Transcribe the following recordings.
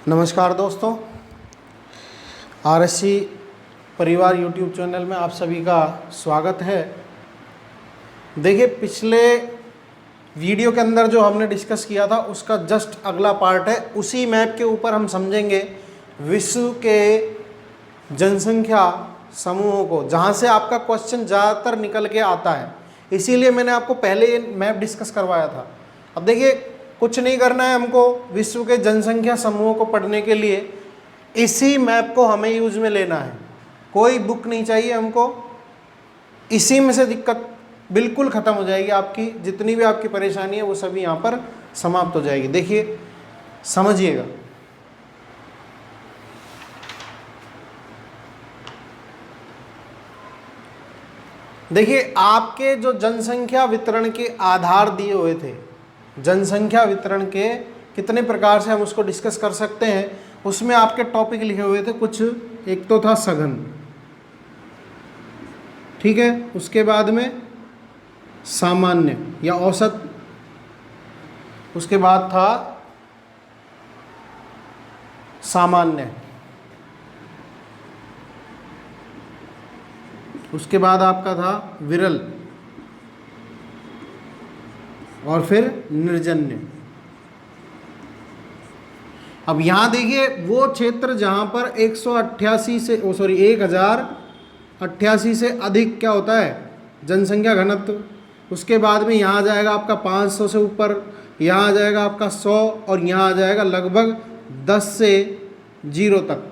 नमस्कार दोस्तों, आरएससी परिवार यूट्यूब चैनल में आप सभी का स्वागत है। देखिए, पिछले वीडियो के अंदर जो हमने डिस्कस किया था उसका जस्ट अगला पार्ट है। उसी मैप के ऊपर हम समझेंगे विश्व के जनसंख्या समूहों को, जहाँ से आपका क्वेश्चन ज़्यादातर निकल के आता है। इसीलिए मैंने आपको पहले ये मैप डिस्कस करवाया था। अब देखिए, कुछ नहीं करना है हमको, विश्व के जनसंख्या समूहों को पढ़ने के लिए इसी मैप को हमें यूज में लेना है। कोई बुक नहीं चाहिए हमको, इसी में से दिक्कत बिल्कुल ख़त्म हो जाएगी। आपकी जितनी भी आपकी परेशानी है वो सभी यहाँ पर समाप्त हो जाएगी। देखिए, समझिएगा। देखिए, आपके जो जनसंख्या वितरण के आधार दिए हुए थे, जनसंख्या वितरण के कितने प्रकार से हम उसको डिस्कस कर सकते हैं, उसमें आपके टॉपिक लिखे हुए थे कुछ। एक तो था सघन, ठीक है, उसके बाद में सामान्य या औसत, उसके बाद था सामान्य, उसके बाद आपका था विरल और फिर निर्जन्य। अब यहां देखिए, वो क्षेत्र जहां पर 1088 से अधिक क्या होता है, जनसंख्या घनत्व। उसके बाद में यहाँ आ जाएगा आपका 500 से ऊपर, यहाँ आ जाएगा आपका 100 और यहाँ आ जाएगा लगभग 10 से 0 तक।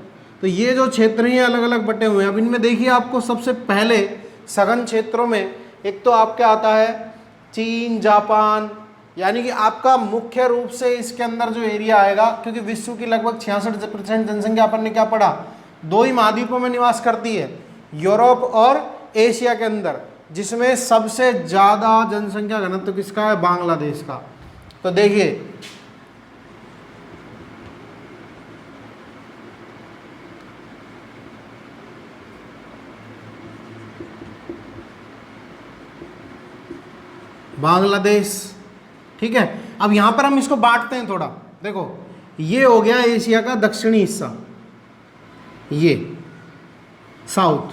तो ये जो क्षेत्र हैं अलग अलग बटे हुए हैं। अब इनमें देखिए, आपको सबसे पहले सघन क्षेत्रों में एक तो आपके आता है चीन, जापान, यानी कि आपका मुख्य रूप से इसके अंदर जो एरिया आएगा, क्योंकि विश्व की लगभग 66% जनसंख्या अपन ने क्या पढ़ा, 2 ही महाद्वीपों में निवास करती है, यूरोप और एशिया के अंदर, जिसमें सबसे ज़्यादा जनसंख्या घनत्व किसका है, बांग्लादेश का। तो देखिए, बांग्लादेश, ठीक है। अब यहां पर हम इसको बांटते हैं थोड़ा। देखो, ये हो गया एशिया का दक्षिणी हिस्सा, ये साउथ,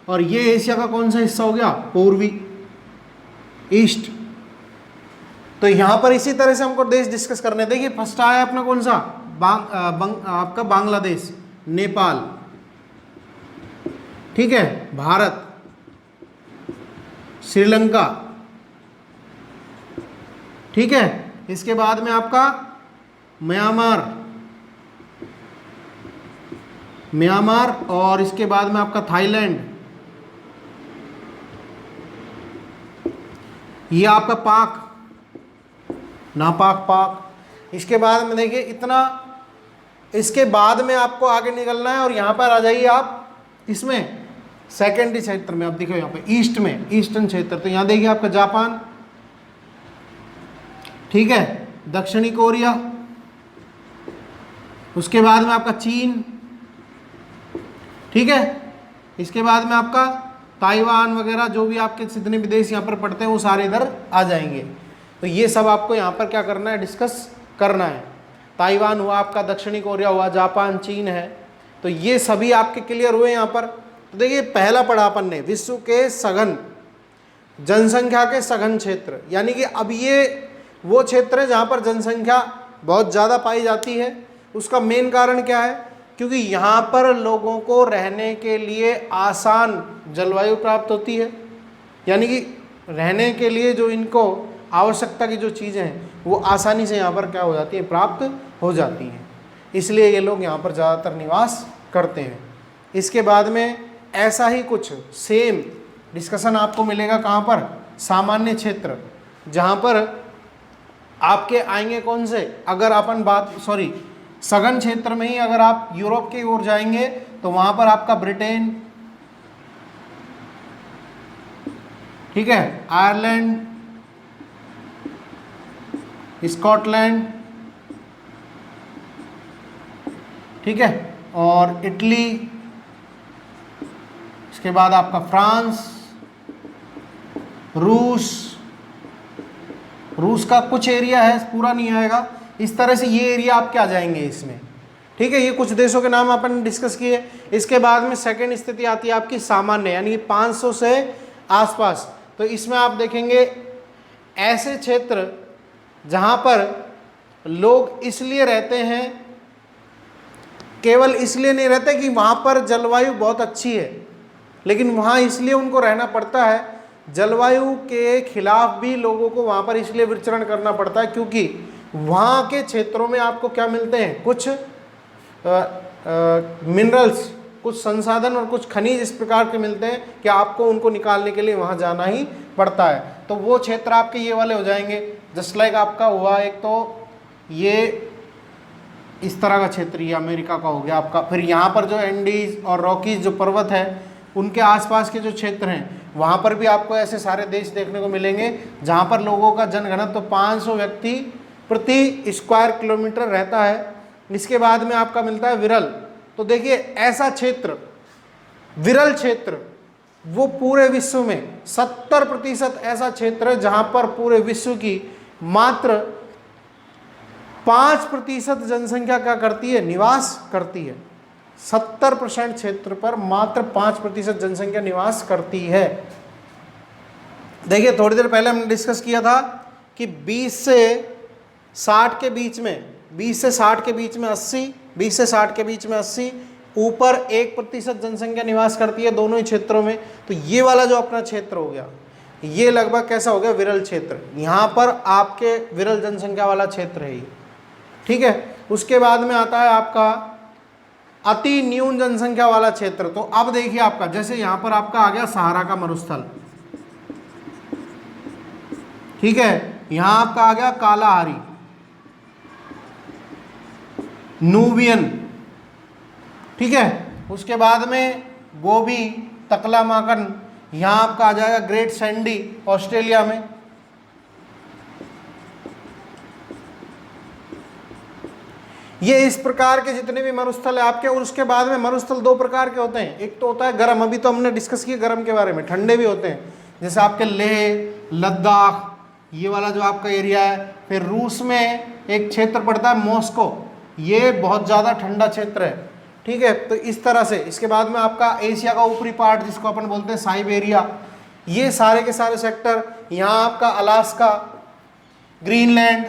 और ये एशिया का कौन सा हिस्सा हो गया, पूर्वी, ईस्ट। तो यहां पर इसी तरह से हमको देश डिस्कस करने हैं। देखिए, फर्स्ट आया अपना कौन सा, आपका बांग्लादेश, नेपाल, ठीक है, भारत, श्रीलंका, ठीक है। इसके बाद में आपका म्यांमार, और इसके बाद में आपका थाईलैंड, ये आपका पाक, नापाक पाक। इसके बाद में देखिए इतना, इसके बाद में आपको आगे निकलना है और यहां पर आ जाइए आप इसमें सेकेंडरी क्षेत्र में। आप देखो यहाँ पे ईस्ट में, ईस्टर्न क्षेत्र, तो यहां देखिए आपका जापान, ठीक है, दक्षिणी कोरिया, उसके बाद में आपका चीन, ठीक है, इसके बाद में आपका ताइवान वगैरह, जो भी आपके जितने भी देश यहाँ पर पढ़ते हैं वो सारे इधर आ जाएंगे। तो ये सब आपको यहाँ पर क्या करना है, डिस्कस करना है। ताइवान हुआ आपका, दक्षिणी कोरिया हुआ, जापान, चीन है, तो ये सभी आपके क्लियर हुए यहाँ पर। तो देखिए, पहला पढ़ा अपन ने विश्व के सघन जनसंख्या के सघन क्षेत्र, यानी कि अब ये वो क्षेत्र है जहाँ पर जनसंख्या बहुत ज़्यादा पाई जाती है। उसका मेन कारण क्या है, क्योंकि यहाँ पर लोगों को रहने के लिए आसान जलवायु प्राप्त होती है, यानी कि रहने के लिए जो इनको आवश्यकता की जो चीज़ें हैं वो आसानी से यहाँ पर क्या हो जाती हैं, प्राप्त हो जाती हैं। इसलिए ये लोग यहाँ पर ज़्यादातर निवास करते हैं। इसके बाद में ऐसा ही कुछ सेम डिस्कशन आपको मिलेगा कहाँ पर, सामान्य क्षेत्र, जहाँ पर आपके आएंगे कौन से, अगर अपन सघन क्षेत्र में ही अगर आप यूरोप की ओर जाएंगे तो वहां पर आपका ब्रिटेन, ठीक है, आयरलैंड, स्कॉटलैंड, ठीक है, और इटली, इसके बाद आपका फ्रांस, रूस का कुछ एरिया है, पूरा नहीं आएगा। इस तरह से ये एरिया आपके आ जाएंगे इसमें, ठीक है, ये कुछ देशों के नाम अपन डिस्कस किए। इसके बाद में सेकंड स्थिति आती है आपकी सामान्य, यानी 500 से आसपास। तो इसमें आप देखेंगे ऐसे क्षेत्र जहां पर लोग इसलिए रहते हैं, केवल इसलिए नहीं रहते कि वहां पर जलवायु बहुत अच्छी है, लेकिन वहां इसलिए उनको रहना पड़ता है, जलवायु के खिलाफ भी लोगों को वहां पर इसलिए विचरण करना पड़ता है क्योंकि वहां के क्षेत्रों में आपको क्या मिलते हैं, कुछ मिनरल्स, कुछ संसाधन और कुछ खनिज इस प्रकार के मिलते हैं कि आपको उनको निकालने के लिए वहां जाना ही पड़ता है। तो वो क्षेत्र आपके ये वाले हो जाएंगे। जस्ट लाइक आपका हुआ एक तो ये इस तरह का क्षेत्र, ये अमेरिका का हो गया आपका। फिर यहाँ पर जो एंडीज और रॉकीज जो पर्वत है उनके आसपास के जो क्षेत्र हैं वहाँ पर भी आपको ऐसे सारे देश देखने को मिलेंगे जहाँ पर लोगों का जनघनत्व तो 500 व्यक्ति प्रति स्क्वायर किलोमीटर रहता है। इसके बाद में आपका मिलता है विरल। तो देखिए ऐसा क्षेत्र, विरल क्षेत्र, वो पूरे विश्व में 70% ऐसा क्षेत्र है जहाँ पर पूरे विश्व की मात्र 5% जनसंख्या क्या करती है, निवास करती है। 70% क्षेत्र पर मात्र 5% जनसंख्या निवास करती है। देखिए थोड़ी देर पहले हमने डिस्कस किया था कि 20 से 60 के बीच में, 20 से 60 के बीच में 80, 20 से 60 के बीच में 80, ऊपर 1% जनसंख्या निवास करती है दोनों ही क्षेत्रों में। तो ये वाला जो अपना क्षेत्र हो गया, ये लगभग कैसा हो गया, विरल क्षेत्र। यहाँ पर आपके विरल जनसंख्या वाला क्षेत्र है ये, ठीक है। उसके बाद में आता है आपका अति न्यून जनसंख्या वाला क्षेत्र। तो अब देखिए आपका, जैसे यहाँ पर आपका आ गया सहारा का मरुस्थल, ठीक है, यहाँ आपका आ गया कालाहारी, नूबियन, ठीक है। उसके बाद में गोबी, तकलामाकन, यहाँ आपका आ जाएगा ग्रेट सैंडी ऑस्ट्रेलिया में। ये इस प्रकार के जितने भी मरुस्थल है आपके। और उसके बाद में मरुस्थल 2 प्रकार के होते हैं। एक तो होता है गर्म, अभी तो हमने डिस्कस किया गर्म के बारे में। ठंडे भी होते हैं, जैसे आपके लेह, लद्दाख, ये वाला जो आपका एरिया है। फिर रूस में एक क्षेत्र पड़ता है मॉस्को, ये बहुत ज़्यादा ठंडा क्षेत्र है, ठीक है। तो इस तरह से इसके बाद में आपका एशिया का ऊपरी पार्ट जिसको अपन बोलते हैं साइबेरिया, ये सारे के सारे सेक्टर। यहाँ आपका अलास्का, ग्रीनलैंड,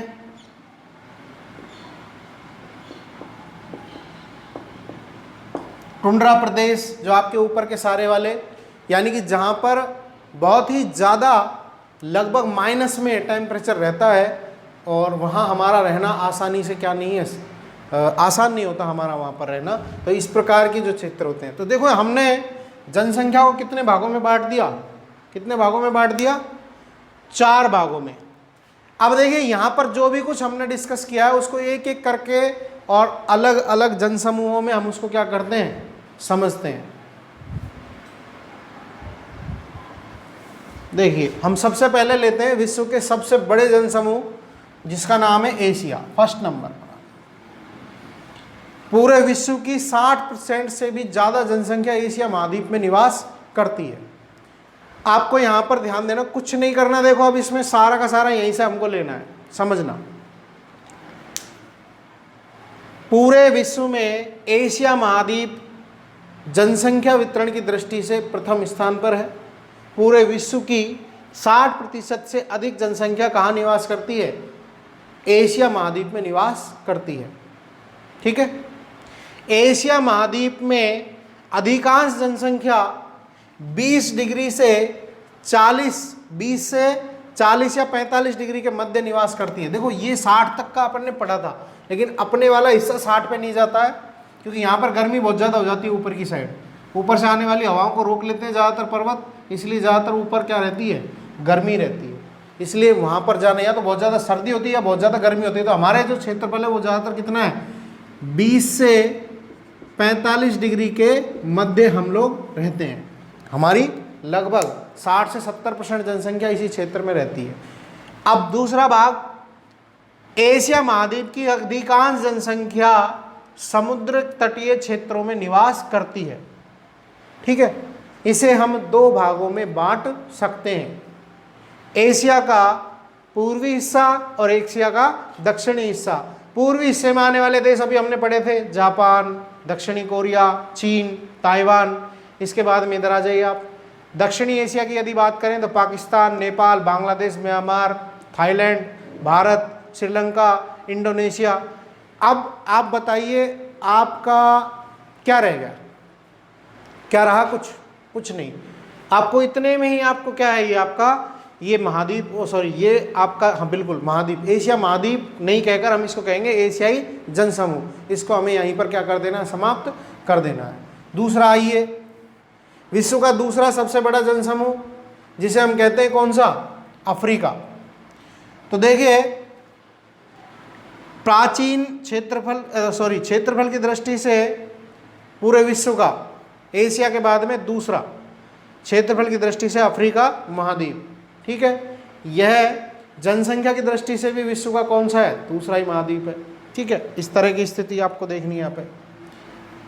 टुंड्रा प्रदेश जो आपके ऊपर के सारे वाले, यानी कि जहाँ पर बहुत ही ज़्यादा लगभग माइनस में टेम्परेचर रहता है और वहाँ हमारा रहना आसानी से क्या नहीं है, आसान नहीं होता हमारा वहाँ पर रहना। तो इस प्रकार के जो क्षेत्र होते हैं। तो देखो हमने जनसंख्या को कितने भागों में बांट दिया, कितने भागों में बांट दिया, 4 भागों में। अब देखिए यहाँ पर जो भी कुछ हमने डिस्कस किया है उसको एक एक करके और अलग अलग जनसमूहों में हम उसको क्या करते हैं, समझते हैं। देखिए हम सबसे पहले लेते हैं विश्व के सबसे बड़े जनसमूह जिसका नाम है एशिया। फर्स्ट नंबर पर पूरे विश्व की 60% से भी ज़्यादा जनसंख्या एशिया महाद्वीप में निवास करती है। आपको यहाँ पर ध्यान देना, कुछ नहीं करना। देखो अब इसमें सारा का सारा यहीं से हमको लेना है, समझना। पूरे विश्व में एशिया महाद्वीप जनसंख्या वितरण की दृष्टि से प्रथम स्थान पर है। पूरे विश्व की 60% से अधिक जनसंख्या कहाँ निवास करती है, एशिया महाद्वीप में निवास करती है, ठीक है। एशिया महाद्वीप में अधिकांश जनसंख्या 20 डिग्री से 20 से 40 या 45 डिग्री के मध्य निवास करती है। देखो ये 60 तक का अपन ने पढ़ा था, लेकिन अपने वाला हिस्सा 60 पे नहीं जाता है क्योंकि यहाँ पर गर्मी बहुत ज़्यादा हो जाती है। ऊपर की साइड, ऊपर से आने वाली हवाओं को रोक लेते हैं ज़्यादातर पर्वत, इसलिए ज़्यादातर ऊपर क्या रहती है, गर्मी रहती है। इसलिए वहाँ पर जाने या तो बहुत ज़्यादा सर्दी होती है या बहुत ज़्यादा गर्मी होती है। तो हमारे जो क्षेत्रफल है वो ज़्यादातर कितना है, 20 से 45 डिग्री के मध्य हम लोग रहते हैं। हमारी लगभग 60 से 70% जनसंख्या इसी क्षेत्र में रहती है। अब दूसरा भाग, एशिया महाद्वीप की अधिकांश जनसंख्या समुद्र तटीय क्षेत्रों में निवास करती है, ठीक है। इसे हम 2 भागों में बांट सकते हैं, एशिया का पूर्वी हिस्सा और एशिया का दक्षिणी हिस्सा। पूर्वी हिस्से में आने वाले देश अभी हमने पढ़े थे, जापान, दक्षिणी कोरिया, चीन, ताइवान। इसके बाद में इधर आ जाइए आप, दक्षिणी एशिया की यदि बात करें तो Pakistan, Nepal, Bangladesh, Myanmar, Thailand, Bharat, Sri Lanka, Indonesia. अब आप बताइए आपका क्या रह गया, क्या रहा? कुछ नहीं। आपको इतने में ही आपको क्या है, ये आपका ये महाद्वीप, ये आपका, हाँ बिल्कुल महाद्वीप, एशिया महाद्वीप नहीं कहकर हम इसको कहेंगे एशियाई जनसमूह। इसको हमें यहीं पर क्या कर देना है, समाप्त कर देना है। दूसरा आइए, विश्व का दूसरा सबसे बड़ा जनसमूह जिसे हम कहते हैं कौन सा? अफ्रीका। तो देखिए प्राचीन क्षेत्रफल की दृष्टि से पूरे विश्व का एशिया के बाद में दूसरा क्षेत्रफल की दृष्टि से अफ्रीका महाद्वीप, ठीक है। यह जनसंख्या की दृष्टि से भी विश्व का कौन सा है? दूसरा ही महाद्वीप है, ठीक है। इस तरह की स्थिति आपको देखनी है यहाँ पे,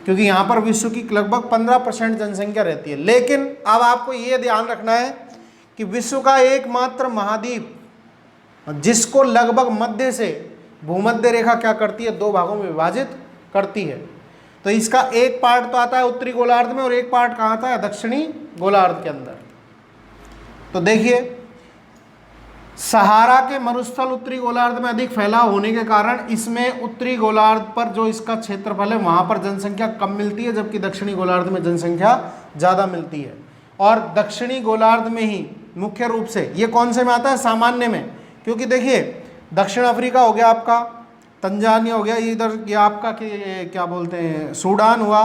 क्योंकि यहाँ पर विश्व की लगभग 15% जनसंख्या रहती है। लेकिन अब आपको ये ध्यान रखना है कि विश्व का एकमात्र महाद्वीप जिसको लगभग मध्य से भूमध्य रेखा क्या करती है, दो भागों में विभाजित करती है। तो इसका एक पार्ट तो आता है उत्तरी गोलार्ध में और एक पार्ट कहाँ आता है? दक्षिणी गोलार्ध के अंदर। तो देखिए सहारा के मरुस्थल उत्तरी गोलार्ध में अधिक फैलाव होने के कारण इसमें उत्तरी गोलार्ध पर जो इसका क्षेत्रफल है वहां पर जनसंख्या कम मिलती है, जबकि दक्षिणी गोलार्ध में जनसंख्या ज़्यादा मिलती है। और दक्षिणी गोलार्ध में ही मुख्य रूप से ये कौन से में आता है? सामान्य में। क्योंकि देखिए दक्षिण अफ्रीका हो गया आपका, तंजानिया हो गया, इधर ये आपका क्या बोलते हैं सूडान हुआ,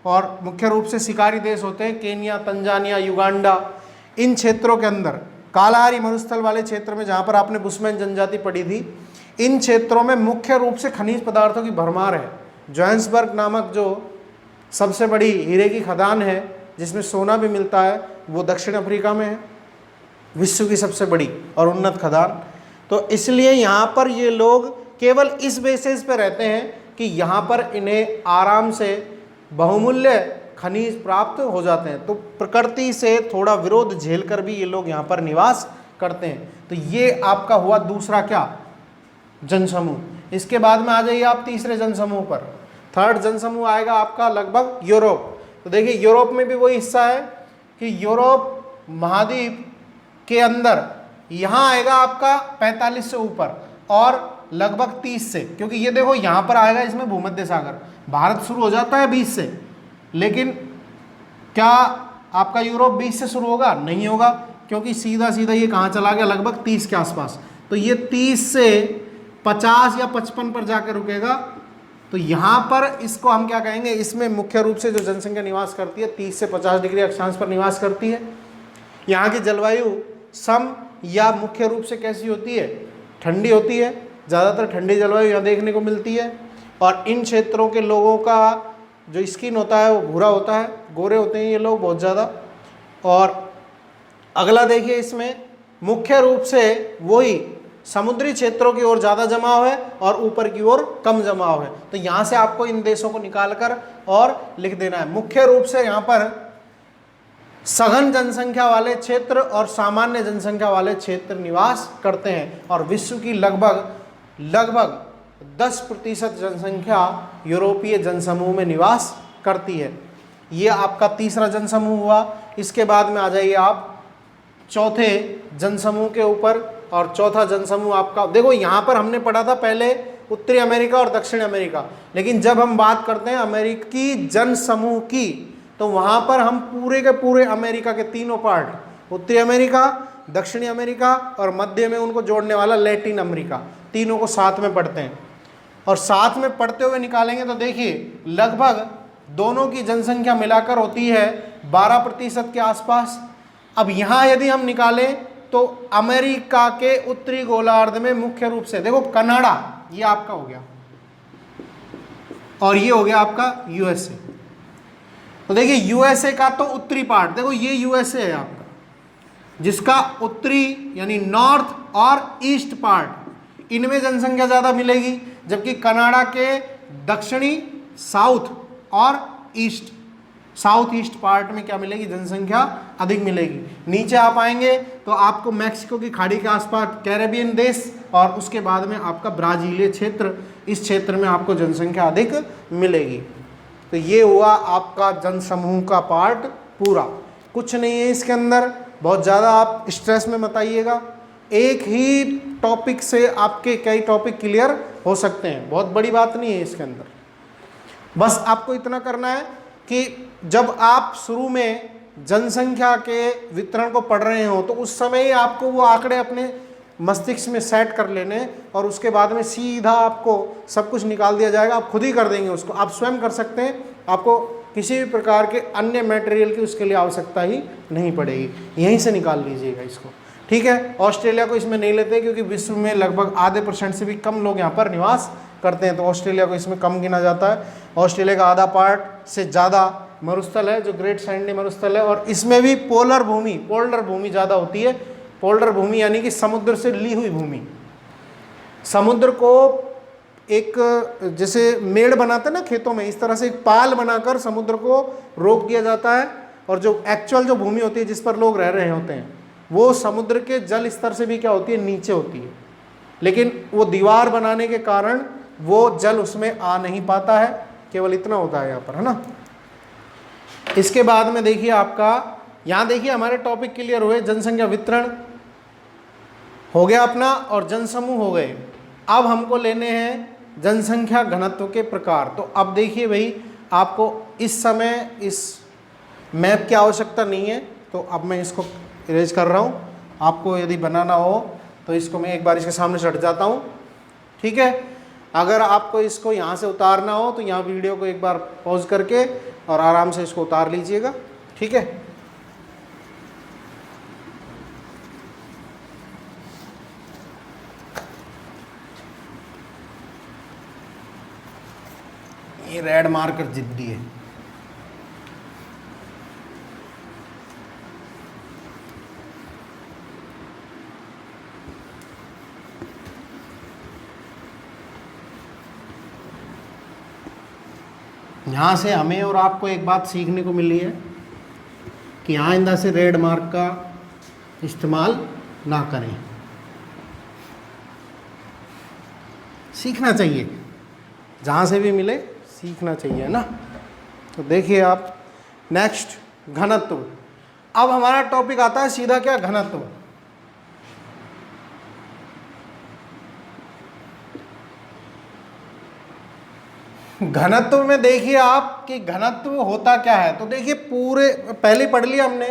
और मुख्य रूप से शिकारी देश होते हैं केनिया, तंजानिया, युगांडा। इन क्षेत्रों के अंदर कालाहारी मरुस्थल वाले क्षेत्र में जहाँ पर आपने बुशमैन जनजाति पढ़ी थी, इन क्षेत्रों में मुख्य रूप से खनिज पदार्थों की भरमार है। जोहान्सबर्ग नामक जो सबसे बड़ी हीरे की खदान है जिसमें सोना भी मिलता है, वो दक्षिण अफ्रीका में है, विश्व की सबसे बड़ी और उन्नत खदान। तो इसलिए यहाँ पर ये लोग केवल इस बेसिस पे रहते हैं कि यहाँ पर इन्हें आराम से बहुमूल्य खनिज प्राप्त हो जाते हैं। तो प्रकृति से थोड़ा विरोध झेलकर भी ये लोग यहाँ पर निवास करते हैं। तो ये आपका हुआ दूसरा क्या? जनसमूह। इसके बाद में आ जाइए आप तीसरे जनसमूह पर। थर्ड जनसमूह आएगा आपका लगभग यूरोप। तो देखिए यूरोप में भी वही हिस्सा है कि यूरोप महाद्वीप के अंदर यहाँ आएगा आपका 45 से ऊपर और लगभग 30 से, क्योंकि ये देखो यहाँ पर आएगा इसमें भूमध्य सागर, भारत शुरू हो जाता है 20 से, लेकिन क्या आपका यूरोप 20 से शुरू होगा? नहीं होगा, क्योंकि सीधा सीधा ये कहाँ चला गया? लगभग 30 के आसपास। तो ये 30 से 50 या 55 पर जाकर रुकेगा। तो यहाँ पर इसको हम क्या कहेंगे? इसमें मुख्य रूप से जो जनसंख्या निवास करती है 30 से 50 डिग्री अक्षांश पर निवास करती है। यहाँ की जलवायु सम या मुख्य रूप से कैसी होती है? ठंडी होती है, ज़्यादातर ठंडी जलवायु यहाँ देखने को मिलती है। और इन क्षेत्रों के लोगों का जो स्किन होता है वो भूरा होता है, गोरे होते हैं ये लोग बहुत ज़्यादा। और अगला देखिए इसमें मुख्य रूप से वही समुद्री क्षेत्रों की ओर ज़्यादा जमाव है और ऊपर की ओर कम जमाव है। तो यहाँ से आपको इन देशों को निकाल कर और लिख देना है। मुख्य रूप से यहाँ पर सघन जनसंख्या वाले क्षेत्र और सामान्य जनसंख्या वाले क्षेत्र निवास करते हैं। और विश्व की लगभग 10% जनसंख्या यूरोपीय जनसमूह में निवास करती है। ये आपका तीसरा जनसमूह हुआ। इसके बाद में आ जाइए आप चौथे जनसमूह के ऊपर। और चौथा जनसमूह आपका देखो, यहाँ पर हमने पढ़ा था पहले उत्तरी अमेरिका और दक्षिण अमेरिका, लेकिन जब हम बात करते हैं अमेरिकी जनसमूह की तो वहाँ पर हम पूरे के पूरे अमेरिका के तीनों पार्ट, उत्तरी अमेरिका, दक्षिणी अमेरिका और मध्य में उनको जोड़ने वाला लैटिन अमेरिका, तीनों को साथ में पढ़ते हैं। और साथ में पढ़ते हुए निकालेंगे तो देखिए लगभग दोनों की जनसंख्या मिलाकर होती है 12% के आसपास। अब यहाँ यदि हम निकालें तो अमेरिका के उत्तरी गोलार्ध में मुख्य रूप से देखो कनाडा, ये आपका हो गया, और ये हो गया आपका यूएसए। तो देखिए यूएसए का तो उत्तरी पार्ट देखो, ये यूएसए है आपका, जिसका उत्तरी यानी नॉर्थ और ईस्ट पार्ट, इनमें जनसंख्या ज़्यादा मिलेगी, जबकि कनाडा के दक्षिणी, साउथ और ईस्ट, साउथ ईस्ट पार्ट में क्या मिलेगी, जनसंख्या अधिक मिलेगी। नीचे आप आएंगे तो आपको मैक्सिको की खाड़ी के आसपास कैरेबियन देश और उसके बाद में आपका ब्राजीलिय क्षेत्र, इस क्षेत्र में आपको जनसंख्या अधिक मिलेगी। तो ये हुआ आपका जनसमूह का पार्ट पूरा। कुछ नहीं है इसके अंदर, बहुत ज़्यादा आप स्ट्रेस में मत आइएगा। एक ही टॉपिक से आपके कई टॉपिक क्लियर हो सकते हैं, बहुत बड़ी बात नहीं है इसके अंदर। बस आपको इतना करना है कि जब आप शुरू में जनसंख्या के वितरण को पढ़ रहे हो तो उस समय ही आपको वो आंकड़े अपने मस्तिष्क में सेट कर लेने और उसके बाद में सीधा आपको सब कुछ निकाल दिया जाएगा। आप खुद ही कर देंगे उसको, आप स्वयं कर सकते हैं, आपको किसी भी प्रकार के अन्य मटेरियल की उसके लिए आवश्यकता ही नहीं पड़ेगी, यहीं से निकाल लीजिएगा इसको, ठीक है। ऑस्ट्रेलिया को इसमें नहीं लेते क्योंकि विश्व में लगभग आधे % से भी कम लोग यहाँ पर निवास करते हैं, तो ऑस्ट्रेलिया को इसमें कम गिना जाता है। ऑस्ट्रेलिया का आधा पार्ट से ज़्यादा मरुस्थल है जो ग्रेट सैंडी मरुस्थल है, और इसमें भी पोलर भूमि ज़्यादा होती है। पोलर भूमि यानी कि समुद्र से ली हुई भूमि। समुद्र को एक जैसे मेड़ बनाते हैं ना खेतों में, इस तरह से एक पाल बनाकर समुद्र को रोक दिया जाता है, और जो एक्चुअल जो भूमि होती है जिस पर लोग रह रहे होते हैं वो समुद्र के जल स्तर से भी क्या होती है, नीचे होती है, लेकिन वो दीवार बनाने के कारण वो जल उसमें आ नहीं पाता है। केवल इतना होता है यहाँ पर, है ना। इसके बाद में देखिए आपका यहाँ देखिए हमारे टॉपिक क्लियर हुए, जनसंख्या वितरण हो गया अपना और जनसमूह हो गए। अब हमको लेने हैं जनसंख्या घनत्व के प्रकार। तो अब देखिए भाई, आपको इस समय इस मैप की आवश्यकता नहीं है, तो अब मैं इसको इरेज कर रहा हूँ। आपको यदि बनाना हो तो इसको मैं एक बार इसके सामने से हट जाता हूँ, ठीक है। अगर आपको इसको यहाँ से उतारना हो तो यहाँ वीडियो को एक बार पॉज करके और आराम से इसको उतार लीजिएगा, ठीक है। ये रेड मार्कर जिद्दी है। यहाँ से हमें और आपको एक बात सीखने को मिली है कि आइंदा से रेड मार्क का इस्तेमाल ना करें। सीखना चाहिए, जहाँ से भी मिले सीखना चाहिए ना। तो देखिए आप नेक्स्ट घनत्व। अब हमारा टॉपिक आता है सीधा क्या, घनत्व। घनत्व में देखिए आप कि घनत्व होता क्या है। तो देखिए पूरे पहले पढ़ लिया हमने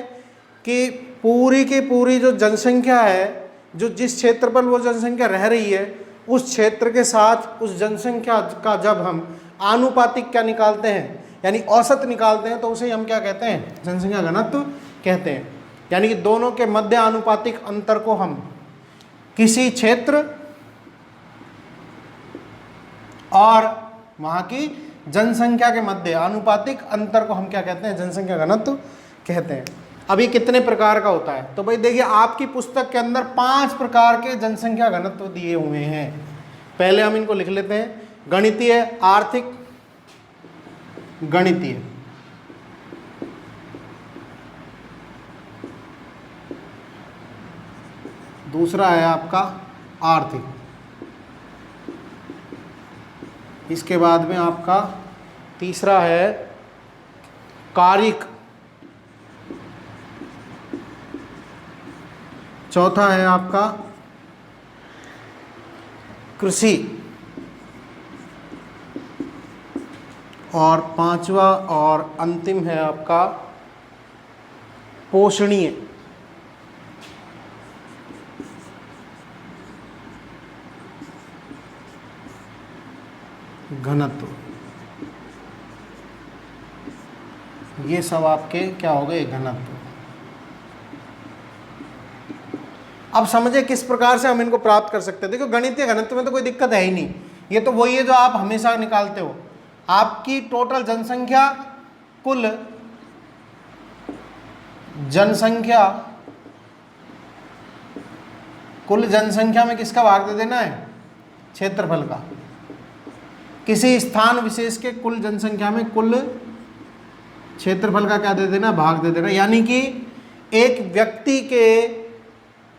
कि पूरी की पूरी जो जनसंख्या है, जो जिस क्षेत्र पर वो जनसंख्या रह रही है, उस क्षेत्र के साथ उस जनसंख्या का जब हम आनुपातिक क्या निकालते हैं, यानी औसत निकालते हैं, तो उसे हम क्या कहते हैं, जनसंख्या घनत्व कहते हैं। यानी कि दोनों के मध्य आनुपातिक अंतर को हम किसी क्षेत्र और वहाँ की जनसंख्या के मध्य आनुपातिक अंतर को हम क्या कहते हैं, जनसंख्या घनत्व कहते हैं। अब ये कितने प्रकार का होता है, तो भाई देखिए आपकी पुस्तक के अंदर 5 प्रकार के जनसंख्या घनत्व दिए हुए हैं। पहले हम इनको लिख लेते हैं। गणितीय, आर्थिक, गणितीय, दूसरा है आपका आर्थिक, इसके बाद में आपका तीसरा है कारिक, चौथा है आपका कृषि, और पांचवा और अंतिम है आपका पोषणीय। घनत्व, ये सब आपके क्या हो गए, घनत्व। अब समझे किस प्रकार से हम इनको प्राप्त कर सकते हैं। देखो गणितीय घनत्व में तो कोई दिक्कत है ही नहीं, ये तो वही है जो आप हमेशा निकालते हो। आपकी टोटल जनसंख्या, कुल जनसंख्या में किसका भाग दे देना है, क्षेत्रफल का। किसी स्थान विशेष के कुल जनसंख्या में कुल क्षेत्रफल का क्या दे देना, भाग दे देना। यानी कि एक व्यक्ति के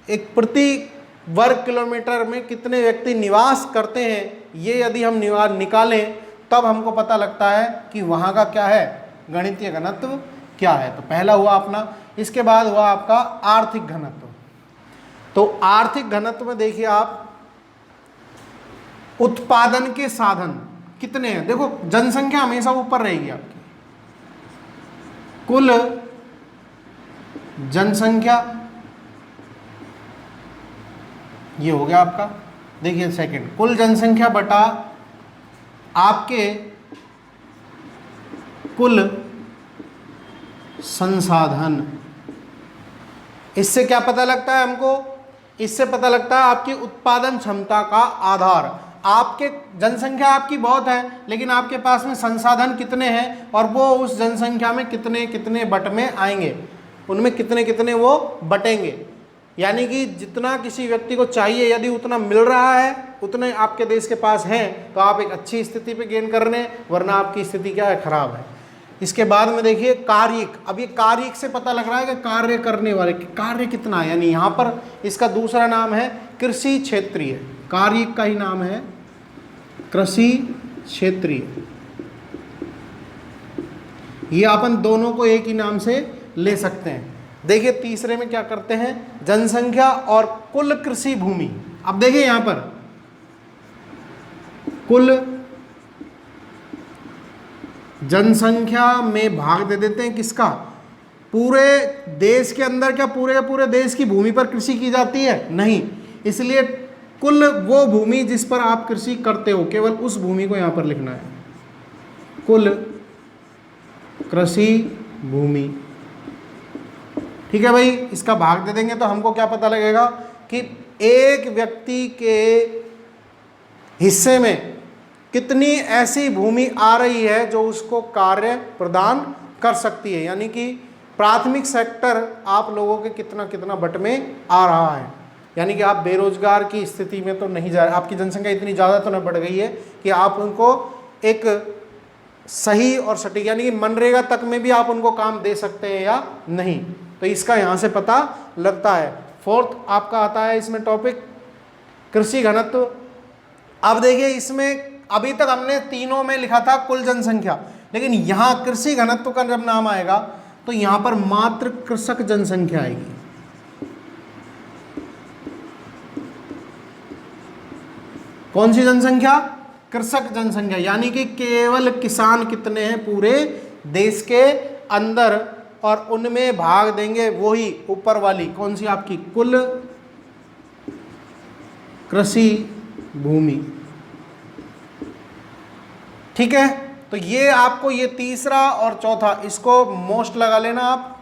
एक प्रति वर्ग किलोमीटर में कितने व्यक्ति निवास करते हैं, ये यदि हम निकालें तब हमको पता लगता है कि वहाँ का क्या है, गणितीय घनत्व क्या है। तो पहला हुआ अपना। इसके बाद हुआ आपका आर्थिक घनत्व। तो आर्थिक घनत्व में देखिए आप, उत्पादन के साधन कितने हैं। देखो जनसंख्या हमेशा ऊपर रहेगी आपकी, कुल जनसंख्या ये हो गया आपका। देखिए सेकंड, कुल जनसंख्या बटा आपके कुल संसाधन। इससे क्या पता लगता है हमको, इससे पता लगता है आपकी उत्पादन क्षमता का आधार। आपके जनसंख्या आपकी बहुत है, लेकिन आपके पास में संसाधन कितने हैं और वो उस जनसंख्या में कितने कितने बट में आएंगे, उनमें कितने कितने वो बटेंगे। यानी कि जितना किसी व्यक्ति को चाहिए यदि उतना मिल रहा है, उतने आपके देश के पास हैं, तो आप एक अच्छी स्थिति पे गेन कर रहे हैं, वरना आपकी स्थिति क्या है, खराब है। इसके बाद में देखिए कार्यिक। अब ये कार्यिक से पता लग रहा है कि कार्य करने वाले कार्य कितना है, यानी यहाँ पर इसका दूसरा नाम है कृषि क्षेत्रीय। कार्यिक का ही नाम है कृषि क्षेत्रीय। ये अपन दोनों को एक ही नाम से ले सकते हैं। देखिए तीसरे में क्या करते हैं, जनसंख्या और कुल कृषि भूमि। अब देखिए यहां पर कुल जनसंख्या में भाग दे देते हैं किसका, पूरे देश के अंदर। क्या पूरे देश की भूमि पर कृषि की जाती है? नहीं। इसलिए कुल वो भूमि जिस पर आप कृषि करते हो, केवल उस भूमि को यहां पर लिखना है, कुल कृषि भूमि। ठीक है भाई, इसका भाग दे देंगे तो हमको क्या पता लगेगा कि एक व्यक्ति के हिस्से में कितनी ऐसी भूमि आ रही है जो उसको कार्य प्रदान कर सकती है। यानी कि प्राथमिक सेक्टर आप लोगों के कितना कितना बट में आ रहा है। यानी कि आप बेरोजगार की स्थिति में तो नहीं जा रहे, आपकी जनसंख्या इतनी ज़्यादा तो नहीं बढ़ गई है कि आप उनको एक सही और सटीक, यानी कि मनरेगा तक में भी आप उनको काम दे सकते हैं या नहीं। तो इसका यहाँ से पता लगता है। फोर्थ आपका आता है इसमें टॉपिक कृषि घनत्व। अब देखिए इसमें अभी तक हमने तीनों में लिखा था कुल जनसंख्या, लेकिन यहाँ कृषि घनत्व का जब नाम आएगा तो यहाँ पर मात्र कृषक जनसंख्या आएगी। कौन सी जनसंख्या? कृषक जनसंख्या। यानी कि केवल किसान कितने हैं पूरे देश के अंदर, और उनमें भाग देंगे वही ऊपर वाली कौन सी आपकी कुल कृषि भूमि। ठीक है, तो ये आपको ये तीसरा और चौथा इसको मोस्ट लगा लेना आप,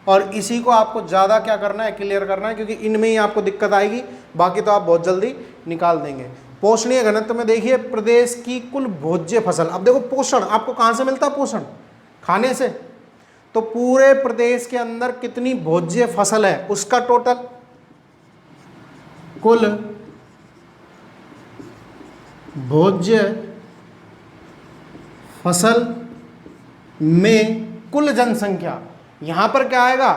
और इसी को आपको ज़्यादा क्या करना है, क्लियर करना है, क्योंकि इनमें ही आपको दिक्कत आएगी, बाकी तो आप बहुत जल्दी निकाल देंगे। पोषणीय घनत्व में देखिए प्रदेश की कुल भोज्य फसल। अब देखो पोषण आपको कहाँ से मिलता है, पोषण खाने से। तो पूरे प्रदेश के अंदर कितनी भोज्य फसल है उसका टोटल, कुल भोज्य फसल में कुल जनसंख्या। यहां पर क्या आएगा,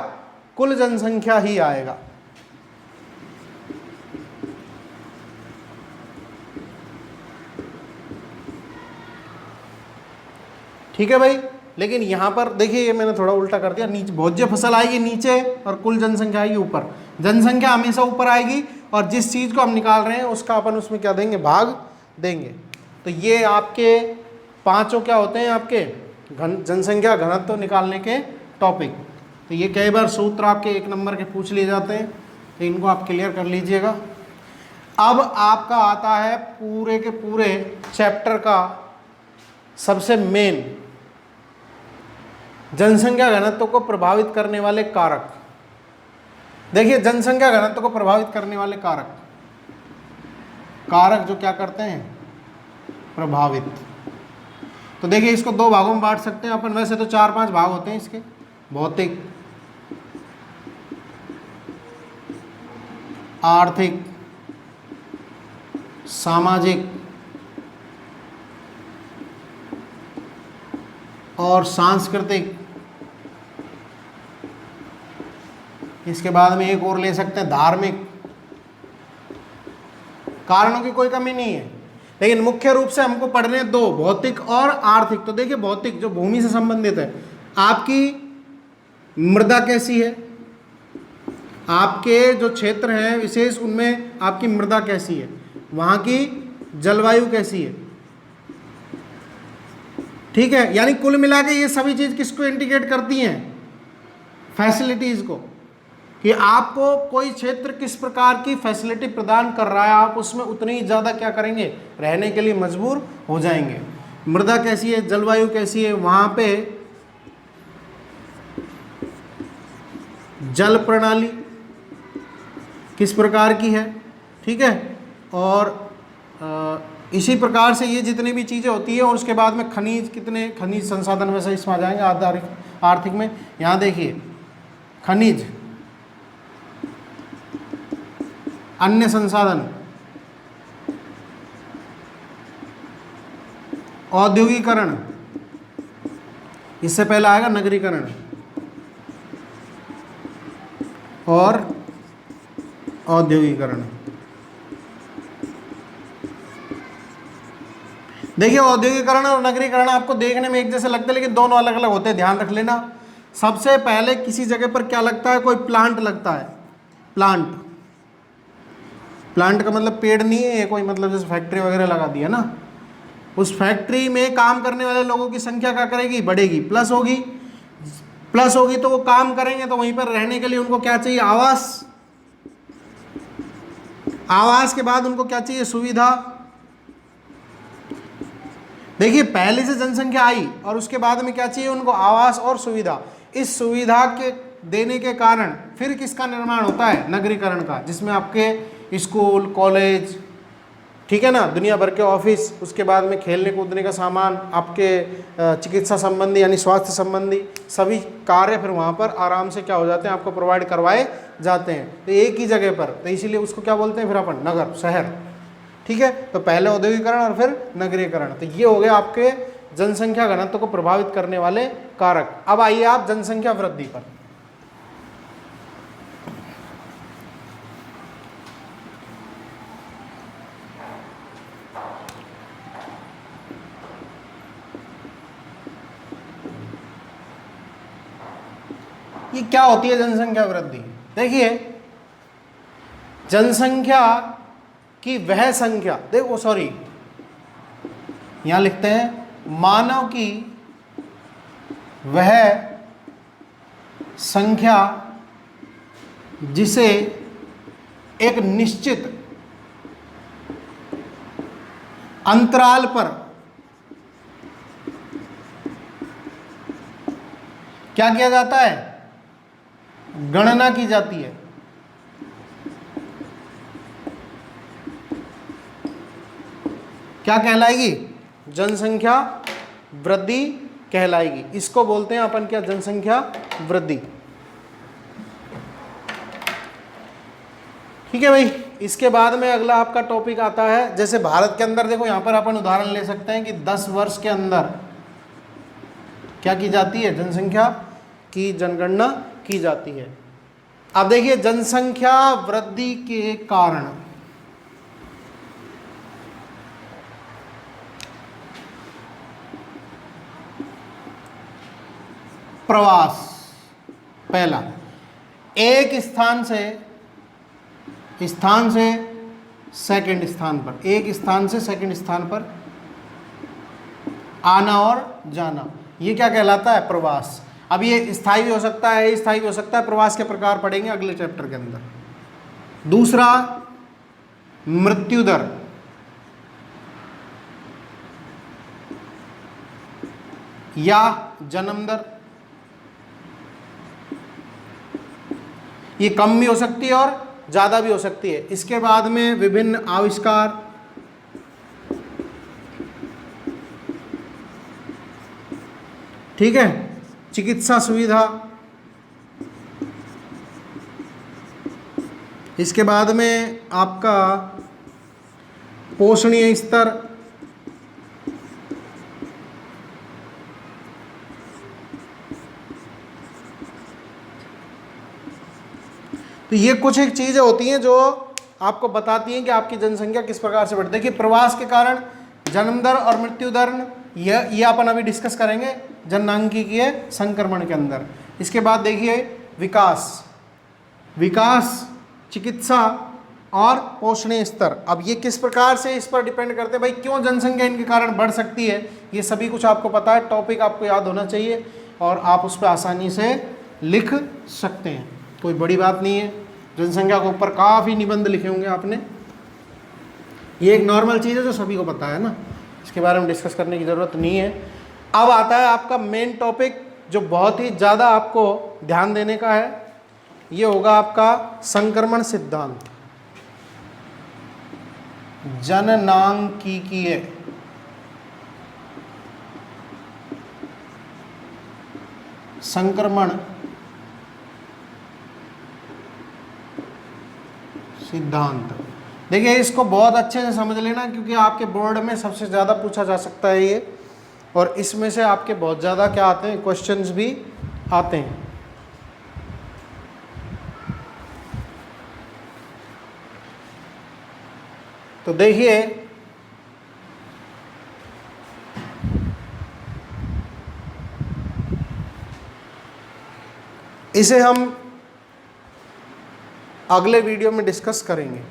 कुल जनसंख्या ही आएगा। ठीक है भाई, लेकिन यहां पर देखिए ये मैंने थोड़ा उल्टा कर दिया, नीचे भोज्य फसल आएगी नीचे और कुल जनसंख्या आएगी ऊपर। जनसंख्या हमेशा ऊपर आएगी और जिस चीज को हम निकाल रहे हैं उसका अपन उसमें क्या देंगे, भाग देंगे। तो ये आपके पांचों क्या होते हैं, आपके जनसंख्या घनत्व निकालने के टॉपिक। तो ये कई बार सूत्र आपके 1 नंबर के पूछ लिए जाते हैं, तो इनको आप क्लियर कर लीजिएगा। अब आपका आता है पूरे के पूरे चैप्टर का सबसे मेन, जनसंख्या घनत्व को प्रभावित करने वाले कारक। देखिए जनसंख्या घनत्व को प्रभावित करने वाले कारक, कारक जो क्या करते हैं, प्रभावित। तो देखिए इसको 2 भागों में बांट सकते हैं अपन, वैसे तो 4-5 भाग होते हैं इसके, भौतिक, आर्थिक, सामाजिक और सांस्कृतिक। इसके बाद में एक और ले सकते हैं धार्मिक। कारणों की कोई कमी नहीं है, लेकिन मुख्य रूप से हमको पढ़ने दो, भौतिक और आर्थिक। तो देखिए भौतिक जो भूमि से संबंधित है, आपकी मृदा कैसी है, आपके जो क्षेत्र हैं विशेष उनमें आपकी मृदा कैसी है, वहाँ की जलवायु कैसी है, ठीक है। यानी कुल मिला के ये सभी चीज़ किसको इंडिकेट करती हैं, फैसिलिटीज़ को, कि आपको कोई क्षेत्र किस प्रकार की फैसिलिटी प्रदान कर रहा है, आप उसमें उतनी ही ज़्यादा क्या करेंगे, रहने के लिए मजबूर हो जाएंगे। मृदा कैसी है, जलवायु कैसी है, वहाँ पे जल प्रणाली किस प्रकार की है, ठीक है। और इसी प्रकार से ये जितनी भी चीज़ें होती है, और उसके बाद में खनिज, कितने खनिज संसाधन वैसे इसमें आ जाएंगे आर्थिक में। यहाँ देखिए खनिज, अन्य संसाधन, औद्योगिकरण, इससे पहले आएगा नगरीकरण और औद्योगिकरण। देखिए औद्योगिकरण और नगरीकरण आपको देखने में एक जैसे लगते हैं, लेकिन दोनों अलग अलग होते हैं, ध्यान रख लेना। सबसे पहले किसी जगह पर क्या लगता है, कोई प्लांट लगता है। प्लांट का मतलब पेड़ नहीं है कोई, मतलब जैसे फैक्ट्री वगैरह लगा दी है ना, उस फैक्ट्री में काम करने वाले लोगों की संख्या क्या करेगी, बढ़ेगी, प्लस होगी तो वो काम करेंगे, तो वहीं पर रहने के लिए उनको क्या चाहिए, आवास के बाद उनको क्या चाहिए, सुविधा। देखिए पहले से जनसंख्या आई और उसके बाद में क्या चाहिए उनको, आवास और सुविधा। इस सुविधा के देने के कारण फिर किसका निर्माण होता है, नगरीकरण का, जिसमें आपके स्कूल, कॉलेज, ठीक है ना, दुनिया भर के ऑफिस, उसके बाद में खेलने कूदने का सामान, आपके चिकित्सा संबंधी यानी स्वास्थ्य संबंधी सभी कार्य फिर वहाँ पर आराम से क्या हो जाते हैं, आपको प्रोवाइड करवाए जाते हैं। तो एक ही जगह पर, तो इसीलिए उसको क्या बोलते हैं फिर अपन, नगर, शहर, ठीक है। तो पहले औद्योगिकरण और फिर नगरीकरण। तो ये हो गए आपके जनसंख्या घनत्व को प्रभावित करने वाले कारक। अब आइए आप जनसंख्या वृद्धि पर। ये क्या होती है जनसंख्या वृद्धि। देखिए जनसंख्या की वह संख्या, देखो सॉरी यहां लिखते हैं, मानव की वह संख्या जिसे एक निश्चित अंतराल पर क्या किया जाता है, गणना की जाती है। क्या कहलाएगी, जनसंख्या वृद्धि कहलाएगी। इसको बोलते हैं अपन क्या, जनसंख्या वृद्धि, ठीक है भाई। इसके बाद में अगला आपका टॉपिक आता है, जैसे भारत के अंदर देखो यहां पर अपन उदाहरण ले सकते हैं कि 10 वर्ष के अंदर क्या की जाती है, जनसंख्या की जनगणना की जाती है। अब देखिए जनसंख्या वृद्धि के कारण प्रवास, पहला एक स्थान से सेकंड स्थान पर, एक स्थान से सेकंड स्थान पर आना और जाना, ये क्या कहलाता है, प्रवास। अब ये स्थायी भी हो सकता है, अस्थायी भी हो सकता है, प्रवास के प्रकार पढ़ेंगे अगले चैप्टर के अंदर। दूसरा मृत्यु दर, या जन्म दर, ये कम भी हो सकती है और ज़्यादा भी हो सकती है। इसके बाद में विभिन्न आविष्कार, ठीक है, चिकित्सा सुविधा, इसके बाद में आपका पोषणीय स्तर, तो ये कुछ एक चीज़ें होती हैं जो आपको बताती हैं कि आपकी जनसंख्या किस प्रकार से बढ़ती है। देखिए प्रवास के कारण जन्म दर और मृत्यु दर, ये अपन अभी डिस्कस करेंगे जननांगीय संक्रमण के अंदर। इसके बाद देखिए विकास, चिकित्सा और पोषणीय स्तर। अब ये किस प्रकार से इस पर डिपेंड करते हैं भाई, क्यों जनसंख्या इनके कारण बढ़ सकती है, ये सभी कुछ आपको पता है। टॉपिक आपको याद होना चाहिए और आप उस पर आसानी से लिख सकते हैं, कोई बड़ी बात नहीं है। जनसंख्या के ऊपर काफ़ी निबंध लिखे होंगे आपने, ये एक नॉर्मल चीज़ है जो सभी को पता है ना, इसके बारे में डिस्कस करने की ज़रूरत नहीं है। अब आता है आपका मेन टॉपिक जो बहुत ही ज़्यादा आपको ध्यान देने का है, ये होगा आपका संक्रमण सिद्धांत, जननांगीय संक्रमण सिद्धांत। देखिए इसको बहुत अच्छे से समझ लेना क्योंकि आपके बोर्ड में सबसे ज़्यादा पूछा जा सकता है ये, और इसमें से आपके बहुत ज़्यादा क्या आते हैं, क्वेश्चंस भी आते हैं। तो देखिए इसे हम अगले वीडियो में डिस्कस करेंगे।